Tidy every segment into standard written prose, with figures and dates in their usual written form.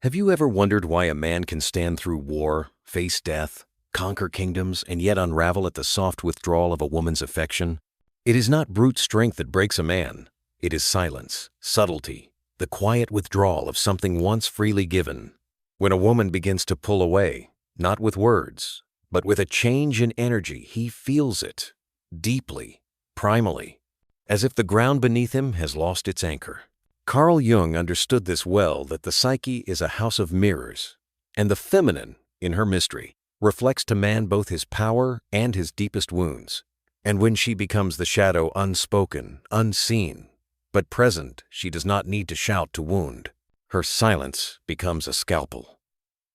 Have you ever wondered why a man can stand through war, face death, conquer kingdoms, and yet unravel at the soft withdrawal of a woman's affection? It is not brute strength that breaks a man. It is silence, subtlety, the quiet withdrawal of something once freely given. When a woman begins to pull away, not with words, but with a change in energy, he feels it, deeply, primally, as if the ground beneath him has lost its anchor. Carl Jung understood this well, that the psyche is a house of mirrors, and the feminine, in her mystery, reflects to man both his power and his deepest wounds. And when she becomes the shadow unspoken, unseen, but present, she does not need to shout to wound. Her silence becomes a scalpel,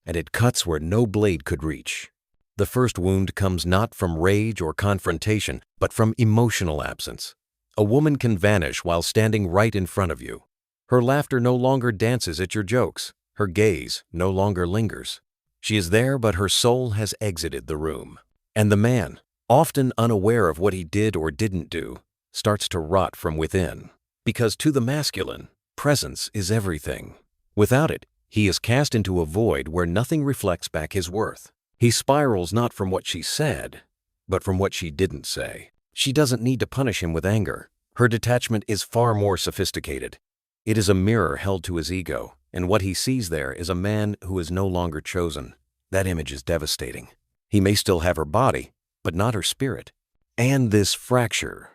and it cuts where no blade could reach. The first wound comes not from rage or confrontation, but from emotional absence. A woman can vanish while standing right in front of you. Her laughter no longer dances at your jokes. Her gaze no longer lingers. She is there, but her soul has exited the room. And the man, often unaware of what he did or didn't do, starts to rot from within. Because to the masculine, presence is everything. Without it, he is cast into a void where nothing reflects back his worth. He spirals not from what she said, but from what she didn't say. She doesn't need to punish him with anger. Her detachment is far more sophisticated. It is a mirror held to his ego, and what he sees there is a man who is no longer chosen. That image is devastating. He may still have her body, but not her spirit. And this fracture,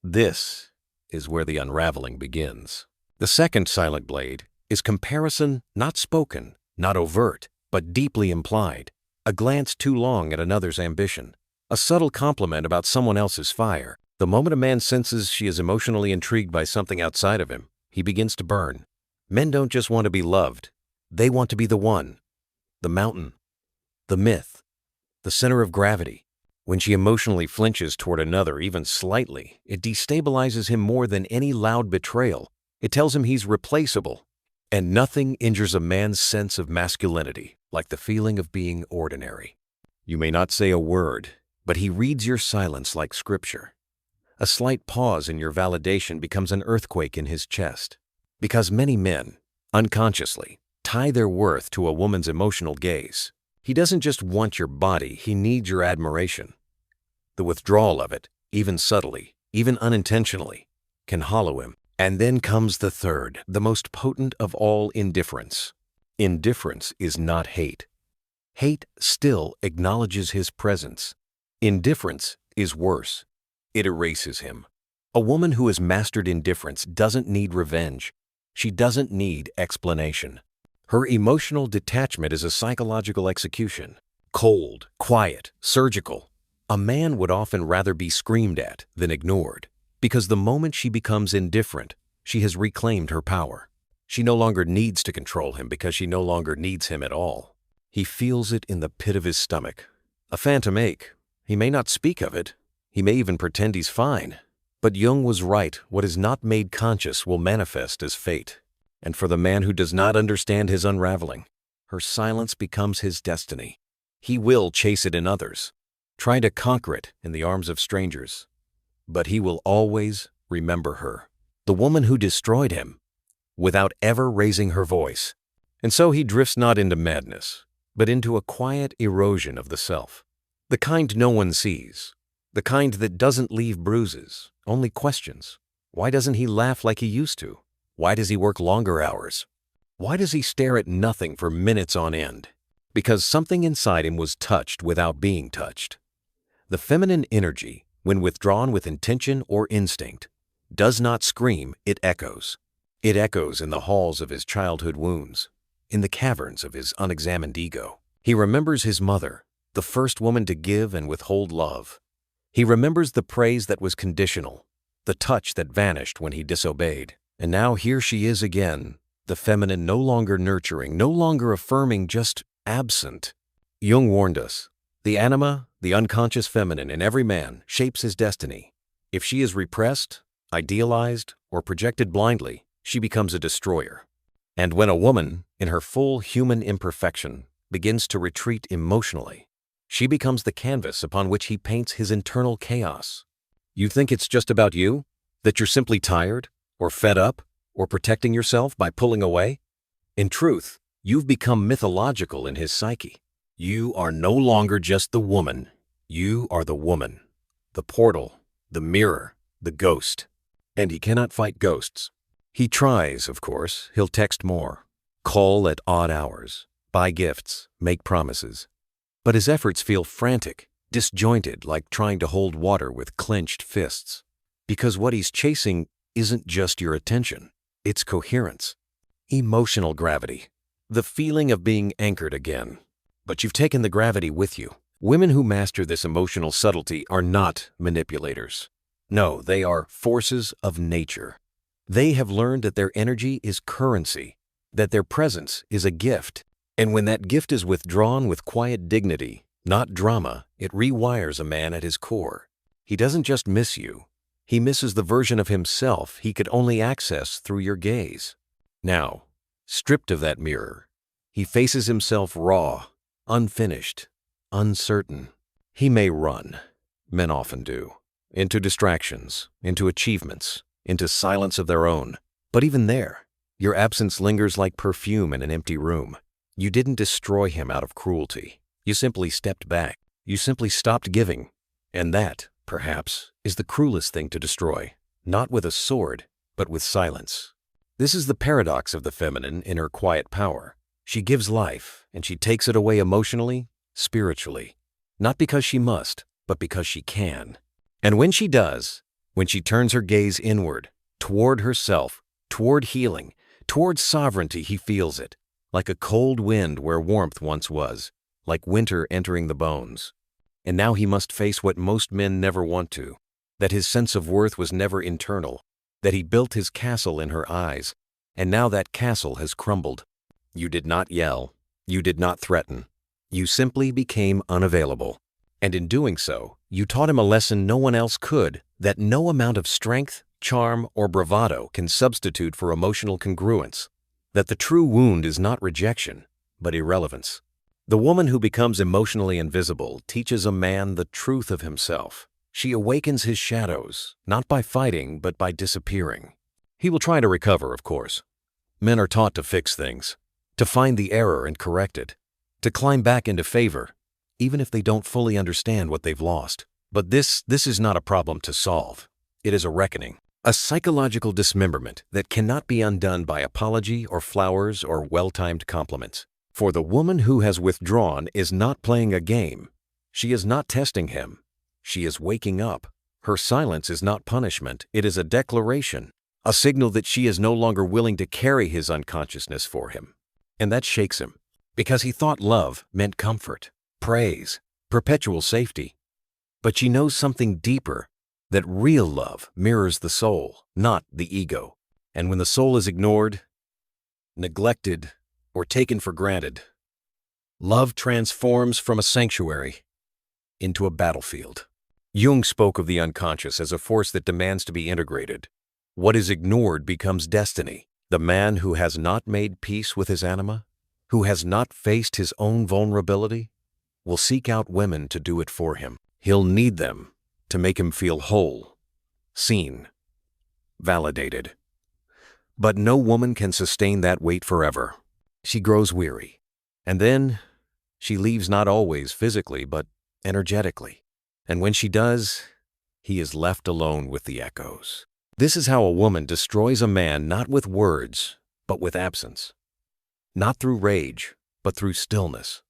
this is where the unraveling begins. The second silent blade is comparison, not spoken, not overt, but deeply implied. A glance too long at another's ambition. A subtle compliment about someone else's fire. The moment a man senses she is emotionally intrigued by something outside of him, he begins to burn. Men don't just want to be loved. They want to be the one, the mountain, the myth, the center of gravity. When she emotionally flinches toward another, even slightly, it destabilizes him more than any loud betrayal. It tells him he's replaceable. And nothing injures a man's sense of masculinity like the feeling of being ordinary. You may not say a word, but he reads your silence like scripture. A slight pause in your validation becomes an earthquake in his chest. Because many men, unconsciously, tie their worth to a woman's emotional gaze. He doesn't just want your body, he needs your admiration. The withdrawal of it, even subtly, even unintentionally, can hollow him. And then comes the third, the most potent of all indifference. Indifference is not hate. Hate still acknowledges his presence. Indifference is worse. It erases him. A woman who has mastered indifference doesn't need revenge. She doesn't need explanation. Her emotional detachment is a psychological execution. Cold, quiet, surgical. A man would often rather be screamed at than ignored, because the moment she becomes indifferent, she has reclaimed her power. She no longer needs to control him because she no longer needs him at all. He feels it in the pit of his stomach. A phantom ache. He may not speak of it. He may even pretend he's fine. But Jung was right. What is not made conscious will manifest as fate. And for the man who does not understand his unraveling, her silence becomes his destiny. He will chase it in others, try to conquer it in the arms of strangers. But he will always remember her, the woman who destroyed him, without ever raising her voice. And so he drifts not into madness, but into a quiet erosion of the self. The kind no one sees. The kind that doesn't leave bruises, only questions. Why doesn't he laugh like he used to? Why does he work longer hours? Why does he stare at nothing for minutes on end? Because something inside him was touched without being touched. The feminine energy, when withdrawn with intention or instinct, does not scream, it echoes. It echoes in the halls of his childhood wounds, in the caverns of his unexamined ego. He remembers his mother, the first woman to give and withhold love. He remembers the praise that was conditional, the touch that vanished when he disobeyed. And now here she is again, the feminine no longer nurturing, no longer affirming, just absent. Jung warned us, the anima, the unconscious feminine in every man, shapes his destiny. If she is repressed, idealized, or projected blindly, she becomes a destroyer. And when a woman, in her full human imperfection, begins to retreat emotionally, she becomes the canvas upon which he paints his internal chaos. You think it's just about you? That you're simply tired, or fed up, or protecting yourself by pulling away? In truth, You've become mythological in his psyche. You are no longer just the woman. You are the woman, the portal, the mirror, the ghost. And he cannot fight ghosts. He tries, of course. He'll text more, call at odd hours, buy gifts, make promises. But his efforts feel frantic, disjointed, like trying to hold water with clenched fists. Because what he's chasing isn't just your attention, it's coherence, emotional gravity, the feeling of being anchored again. But you've taken the gravity with you. Women who master this emotional subtlety are not manipulators. No, they are forces of nature. They have learned that their energy is currency, that their presence is a gift. And when that gift is withdrawn with quiet dignity, not drama, it rewires a man at his core. He doesn't just miss you. He misses the version of himself he could only access through your gaze. Now, stripped of that mirror, he faces himself raw, unfinished, uncertain. He may run, men often do, into distractions, into achievements, into silence of their own. But even there, your absence lingers like perfume in an empty room. You didn't destroy him out of cruelty. You simply stepped back. You simply stopped giving. And that, perhaps, is the cruelest thing to destroy, not with a sword, but with silence. This is the paradox of the feminine in her quiet power. She gives life, and she takes it away emotionally, spiritually. Not because she must, but because she can. And when she does, when she turns her gaze inward, toward herself, toward healing, toward sovereignty, he feels it, like a cold wind where warmth once was, like winter entering the bones. And now he must face what most men never want to, that his sense of worth was never internal, that he built his castle in her eyes, and now that castle has crumbled. You did not yell. You did not threaten. You simply became unavailable. And in doing so, you taught him a lesson no one else could, that no amount of strength, charm, or bravado can substitute for emotional congruence, that the true wound is not rejection, but irrelevance. The woman who becomes emotionally invisible teaches a man the truth of himself. She awakens his shadows, not by fighting, but by disappearing. He will try to recover, of course. Men are taught to fix things, to find the error and correct it, to climb back into favor, even if they don't fully understand what they've lost. But this is not a problem to solve. It is a reckoning, a psychological dismemberment that cannot be undone by apology or flowers or well-timed compliments. For the woman who has withdrawn is not playing a game. She is not testing him. She is waking up. Her silence is not punishment. It is a declaration, a signal that she is no longer willing to carry his unconsciousness for him. And that shakes him, because he thought love meant comfort, praise, perpetual safety. But she knows something deeper, that real love mirrors the soul, not the ego. And when the soul is ignored, neglected, or taken for granted, love transforms from a sanctuary into a battlefield. Jung spoke of the unconscious as a force that demands to be integrated. What is ignored becomes destiny. The man who has not made peace with his anima, who has not faced his own vulnerability, will seek out women to do it for him. He'll need them to make him feel whole, seen, validated. But no woman can sustain that weight forever. She grows weary, and then she leaves, not always physically, but energetically. And when she does, he is left alone with the echoes. This is how a woman destroys a man, not with words, but with absence. Not through rage, but through stillness.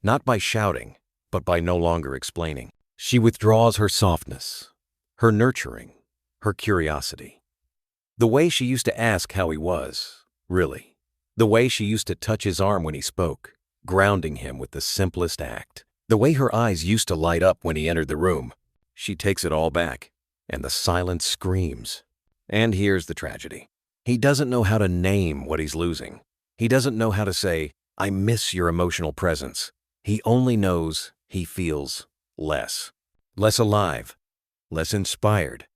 Not by shouting, but by no longer explaining. She withdraws her softness, her nurturing, her curiosity. The way she used to ask how he was, really. The way she used to touch his arm when he spoke, grounding him with the simplest act. The way her eyes used to light up when he entered the room. She takes it all back, and the silence screams. And here's the tragedy. He doesn't know how to name what he's losing. He doesn't know how to say, "I miss your emotional presence." He only knows he feels less. Less alive, less inspired,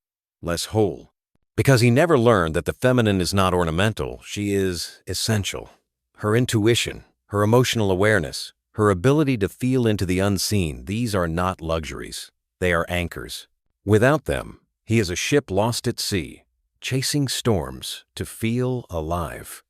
less whole. Because he never learned that the feminine is not ornamental, she is essential. Her intuition, her emotional awareness, her ability to feel into the unseen, these are not luxuries. They are anchors. Without them, he is a ship lost at sea, chasing storms to feel alive.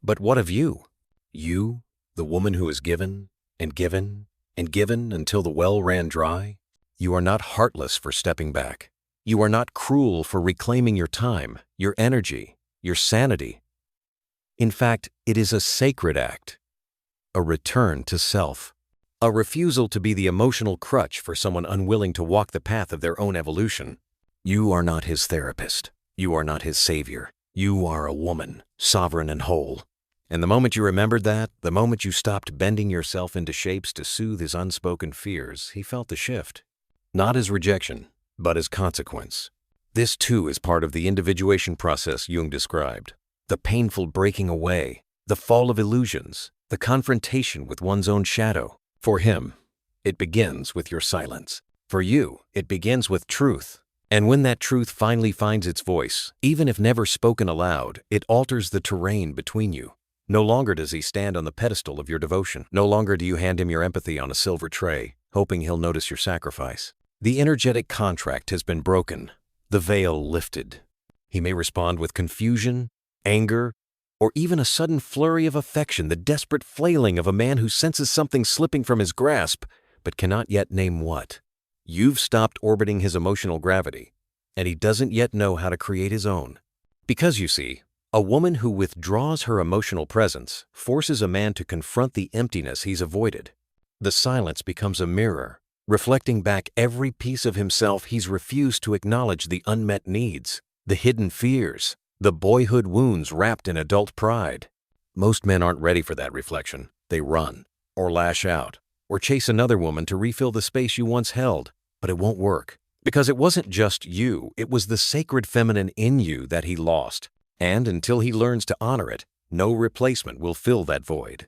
But what of you? You The woman who has given and given and given until the well ran dry? You are not heartless for stepping back. You are not cruel for reclaiming your time, your energy, your sanity. In fact, it is a sacred act, a return to self, a refusal to be the emotional crutch for someone unwilling to walk the path of their own evolution. You are not his therapist. You are not his savior. You are a woman, sovereign and whole. And the moment you remembered that, the moment you stopped bending yourself into shapes to soothe his unspoken fears, he felt the shift. Not as rejection, but as consequence. This too is part of the individuation process Jung described. The painful breaking away, the fall of illusions, the confrontation with one's own shadow. For him, it begins with your silence. For you, it begins with truth. And when that truth finally finds its voice, even if never spoken aloud, it alters the terrain between you. No longer does he stand on the pedestal of your devotion. No longer do you hand him your empathy on a silver tray, hoping he'll notice your sacrifice. The energetic contract has been broken, the veil lifted. He may respond with confusion, anger, or even a sudden flurry of affection, the desperate flailing of a man who senses something slipping from his grasp, but cannot yet name what. You've stopped orbiting his emotional gravity, and he doesn't yet know how to create his own. Because, you see, a woman who withdraws her emotional presence forces a man to confront the emptiness he's avoided. The silence becomes a mirror, reflecting back every piece of himself he's refused to acknowledge, the unmet needs, the hidden fears, the boyhood wounds wrapped in adult pride. Most men aren't ready for that reflection. They run, or lash out, or chase another woman to refill the space you once held, but it won't work. Because it wasn't just you, it was the sacred feminine in you that he lost. And until he learns to honor it, no replacement will fill that void.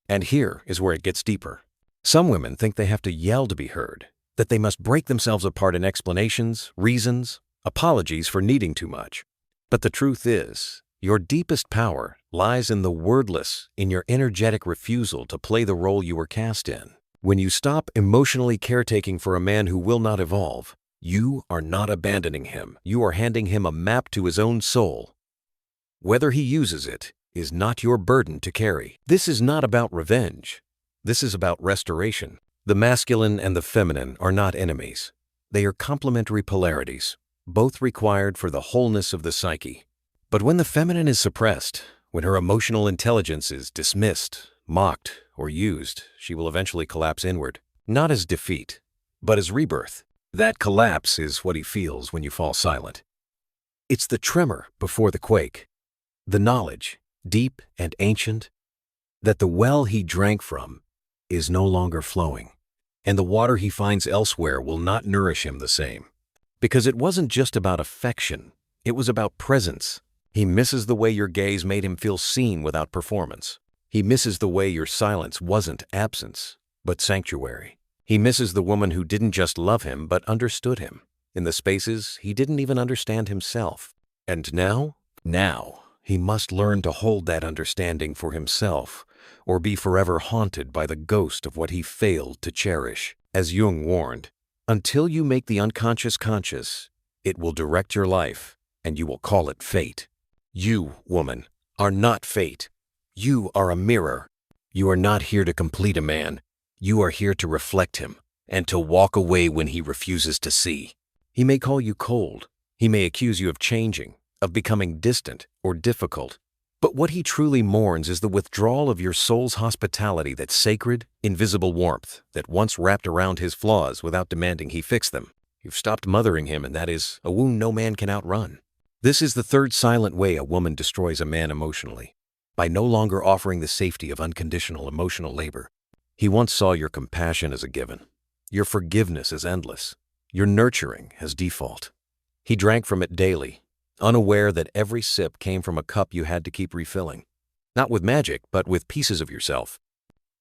And here is where it gets deeper. Some women think they have to yell to be heard, that they must break themselves apart in explanations, reasons, apologies for needing too much. But the truth is, your deepest power lies in the wordless, in your energetic refusal to play the role you were cast in. When you stop emotionally caretaking for a man who will not evolve, you are not abandoning him. You are handing him a map to his own soul. Whether he uses it is not your burden to carry. This is not about revenge. This is about restoration. The masculine and the feminine are not enemies. They are complementary polarities, both required for the wholeness of the psyche. But when the feminine is suppressed, when her emotional intelligence is dismissed, mocked, or used, she will eventually collapse inward, not as defeat, but as rebirth. That collapse is what he feels when you fall silent. It's the tremor before the quake. The knowledge, deep and ancient, that the well he drank from is no longer flowing, and the water he finds elsewhere will not nourish him the same. Because it wasn't just about affection, it was about presence. He misses the way your gaze made him feel seen without performance. He misses the way your silence wasn't absence, but sanctuary. He misses the woman who didn't just love him, but understood him, in the spaces he didn't even understand himself. And now, he must learn to hold that understanding for himself, or be forever haunted by the ghost of what he failed to cherish. As Jung warned, until you make the unconscious conscious, it will direct your life, and you will call it fate. You, woman, are not fate. You are a mirror. You are not here to complete a man. You are here to reflect him, and to walk away when he refuses to see. He may call you cold. He may accuse you of changing, of becoming distant or difficult. But what he truly mourns is the withdrawal of your soul's hospitality, that sacred, invisible warmth that once wrapped around his flaws without demanding he fix them. You've stopped mothering him, and that is a wound no man can outrun. This is the third silent way a woman destroys a man emotionally, by no longer offering the safety of unconditional emotional labor. He once saw your compassion as a given, your forgiveness as endless, your nurturing as default. He drank from it daily, unaware that every sip came from a cup you had to keep refilling, not with magic, but with pieces of yourself.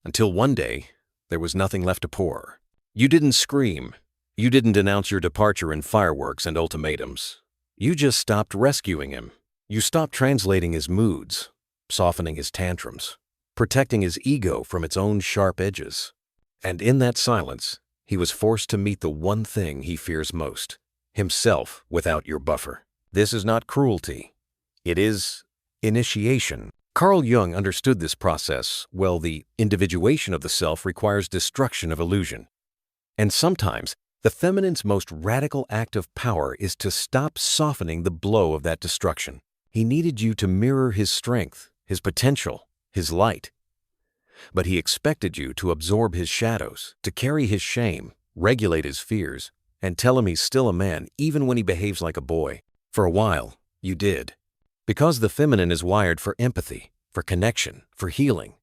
Until one day, there was nothing left to pour. You didn't scream. You didn't announce your departure in fireworks and ultimatums. You just stopped rescuing him. You stopped translating his moods, softening his tantrums, protecting his ego from its own sharp edges. And in that silence, he was forced to meet the one thing he fears most, himself without your buffer. This is not cruelty. It is initiation. Carl Jung understood this process. Well, the individuation of the self requires destruction of illusion. And sometimes, the feminine's most radical act of power is to stop softening the blow of that destruction. He needed you to mirror his strength, his potential, his light. But he expected you to absorb his shadows, to carry his shame, regulate his fears, and tell him he's still a man even when he behaves like a boy. For a while, you did. Because the feminine is wired for empathy, for connection, for healing.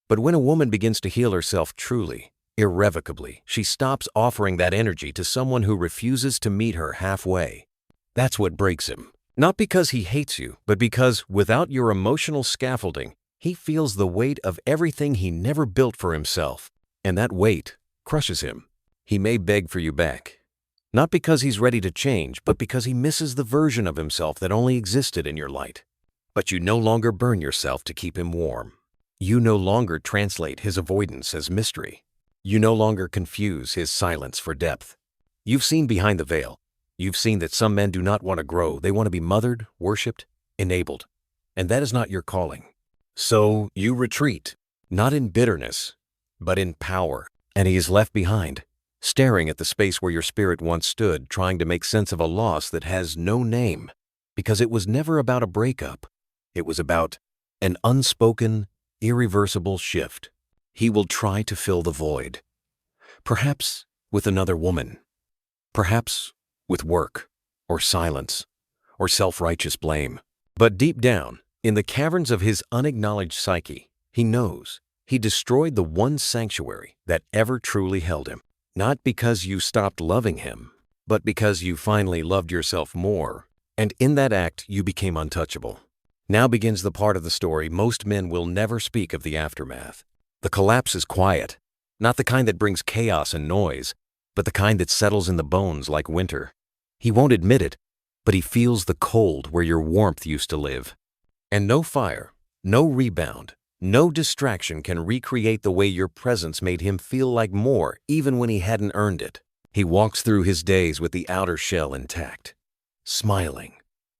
But when a woman begins to heal herself truly, irrevocably, she stops offering that energy to someone who refuses to meet her halfway. That's what breaks him. Not because he hates you, but because without your emotional scaffolding, he feels the weight of everything he never built for himself. And that weight crushes him. He may beg for you back. Not because he's ready to change, but because he misses the version of himself that only existed in your light. But you no longer burn yourself to keep him warm. You no longer translate his avoidance as mystery. You no longer confuse his silence for depth. You've seen behind the veil. You've seen that some men do not want to grow. They want to be mothered, worshipped, enabled. And that is not your calling. So you retreat, not in bitterness, but in power. And he is left behind, staring at the space where your spirit once stood, trying to make sense of a loss that has no name. Because it was never about a breakup. It was about an unspoken, irreversible shift. He will try to fill the void. Perhaps with another woman. Perhaps with work, or silence, or self-righteous blame. But deep down, in the caverns of his unacknowledged psyche, he knows he destroyed the one sanctuary that ever truly held him. Not because you stopped loving him, but because you finally loved yourself more, and in that act you became untouchable. Now begins the part of the story most men will never speak of the aftermath. The collapse is quiet, not the kind that brings chaos and noise, but the kind that settles in the bones like winter. He won't admit it, but he feels the cold where your warmth used to live. And no fire, no rebound, no distraction can recreate the way your presence made him feel like more even when he hadn't earned it. He walks through his days with the outer shell intact, smiling,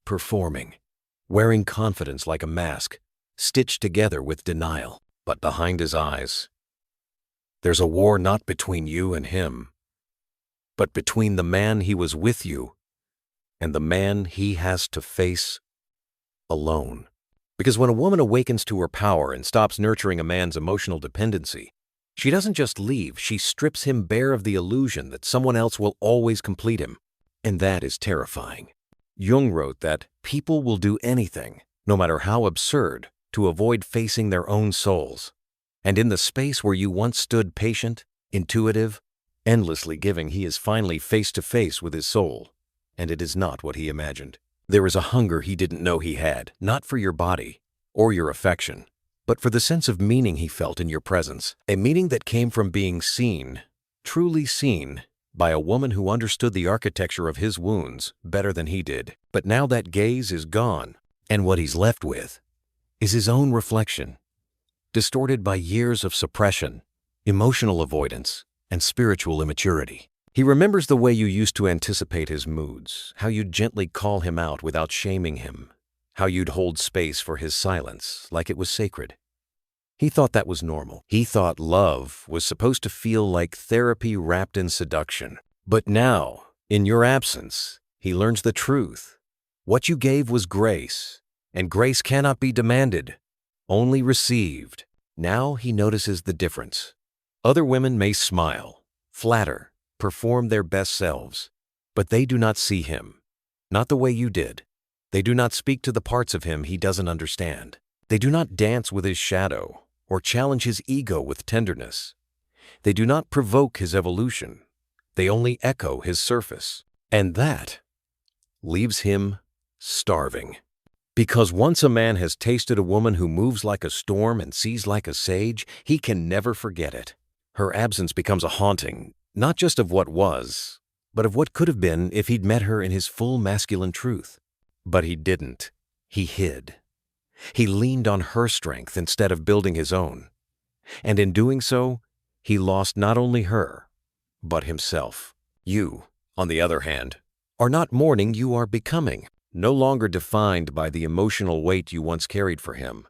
performing, wearing confidence like a mask, stitched together with denial. But behind his eyes, there's a war not between you and him, but between the man he was with you and the man he has to face alone. Because when a woman awakens to her power and stops nurturing a man's emotional dependency, she doesn't just leave, she strips him bare of the illusion that someone else will always complete him. And that is terrifying. Jung wrote that people will do anything, no matter how absurd, to avoid facing their own souls. And in the space where you once stood patient, intuitive, endlessly giving, he is finally face to face with his soul. And it is not what he imagined. There is a hunger he didn't know he had, not for your body or your affection, but for the sense of meaning he felt in your presence, a meaning that came from being seen, truly seen, by a woman who understood the architecture of his wounds better than he did. But now that gaze is gone, and what he's left with is his own reflection, distorted by years of suppression, emotional avoidance, and spiritual immaturity. He remembers the way you used to anticipate his moods, how you'd gently call him out without shaming him, how you'd hold space for his silence like it was sacred. He thought that was normal. He thought love was supposed to feel like therapy wrapped in seduction. But now, in your absence, he learns the truth. What you gave was grace, and grace cannot be demanded, only received. Now he notices the difference. Other women may smile, flatter, perform their best selves, but they do not see him, not the way you did. They do not speak to the parts of him he doesn't understand. They do not dance with his shadow or challenge his ego with tenderness. They do not provoke his evolution. They only echo his surface. And that leaves him starving. Because once a man has tasted a woman who moves like a storm and sees like a sage, he can never forget it. Her absence becomes a haunting, not just of what was, but of what could have been if he'd met her in his full masculine truth. But he didn't. He hid. He leaned on her strength instead of building his own. And in doing so, he lost not only her, but himself. You, on the other hand, are not mourning, you are becoming, no longer defined by the emotional weight you once carried for him.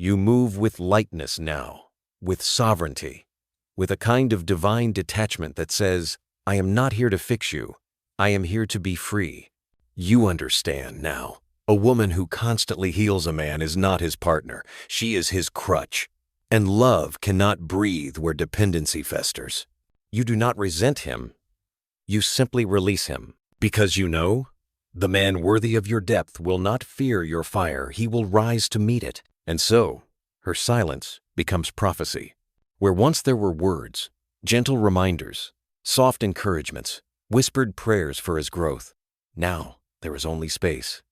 You move with lightness now, with sovereignty, with a kind of divine detachment that says, I am not here to fix you. I am here to be free. You understand now. A woman who constantly heals a man is not his partner. She is his crutch. And love cannot breathe where dependency festers. You do not resent him. You simply release him. Because you know, the man worthy of your depth will not fear your fire. He will rise to meet it. And so, her silence becomes prophecy. Where once there were words, gentle reminders, soft encouragements, whispered prayers for his growth, now there is only space.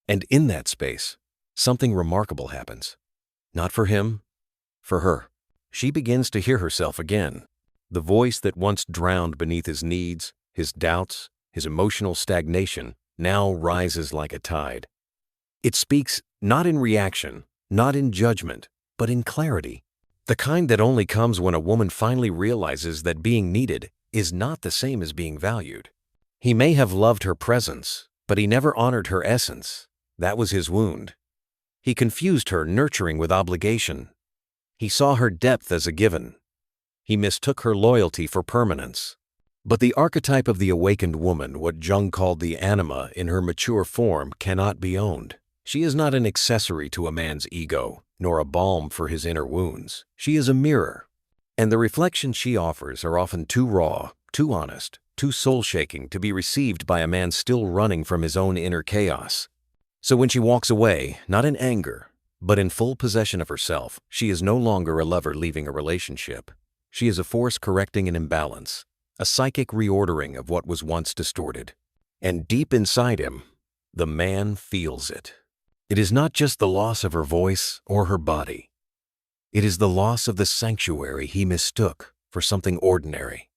And in that space, something remarkable happens. Not for him, for her. She begins to hear herself again. The voice that once drowned beneath his needs, his doubts, his emotional stagnation, now rises like a tide. It speaks not in reaction, not in judgment, but in clarity. The kind that only comes when a woman finally realizes that being needed is not the same as being valued. He may have loved her presence, but he never honored her essence. That was his wound. He confused her nurturing with obligation. He saw her depth as a given. He mistook her loyalty for permanence. But the archetype of the awakened woman, what Jung called the anima in her mature form, cannot be owned. She is not an accessory to a man's ego, nor a balm for his inner wounds. She is a mirror. And the reflections she offers are often too raw, too honest, too soul-shaking to be received by a man still running from his own inner chaos. So when she walks away, not in anger, but in full possession of herself, she is no longer a lover leaving a relationship. She is a force correcting an imbalance, a psychic reordering of what was once distorted. And deep inside him, the man feels it. It is not just the loss of her voice or her body. It is the loss of the sanctuary he mistook for something ordinary.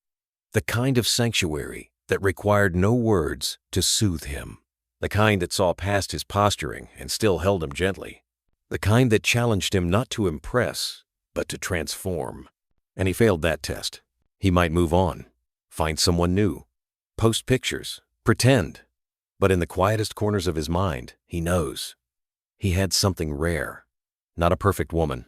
The kind of sanctuary that required no words to soothe him. The kind that saw past his posturing and still held him gently. The kind that challenged him not to impress, but to transform. And he failed that test. He might move on, find someone new, post pictures, pretend. But in the quietest corners of his mind, he knows. He had something rare. Not a perfect woman,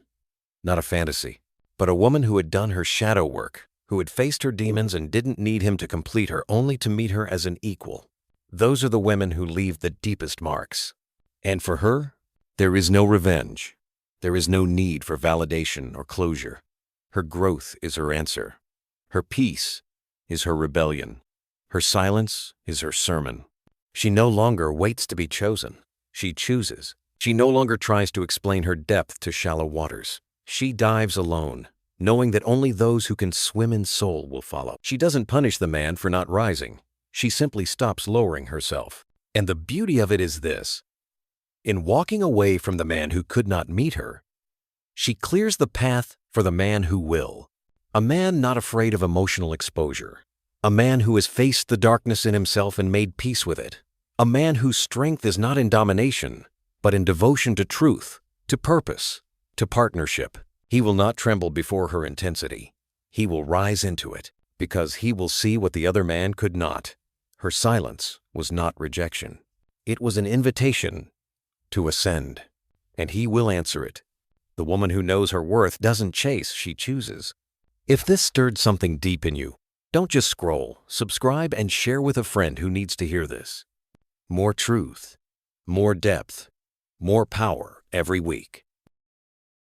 not a fantasy, but a woman who had done her shadow work, who had faced her demons and didn't need him to complete her, only to meet her as an equal. Those are the women who leave the deepest marks. And for her, there is no revenge. There is no need for validation or closure. Her growth is her answer. Her peace is her rebellion. Her silence is her sermon. She no longer waits to be chosen. She chooses. She no longer tries to explain her depth to shallow waters. She dives alone, knowing that only those who can swim in soul will follow. She doesn't punish the man for not rising. She simply stops lowering herself. And the beauty of it is this. In walking away from the man who could not meet her, she clears the path for the man who will. A man not afraid of emotional exposure. A man who has faced the darkness in himself and made peace with it. A man whose strength is not in domination, but in devotion to truth, to purpose, to partnership. He will not tremble before her intensity. He will rise into it, because he will see what the other man could not. Her silence was not rejection. It was an invitation to ascend, and he will answer it. The woman who knows her worth doesn't chase, she chooses. If this stirred something deep in you, don't just scroll, subscribe, and share with a friend who needs to hear this. More truth, more depth, more power every week.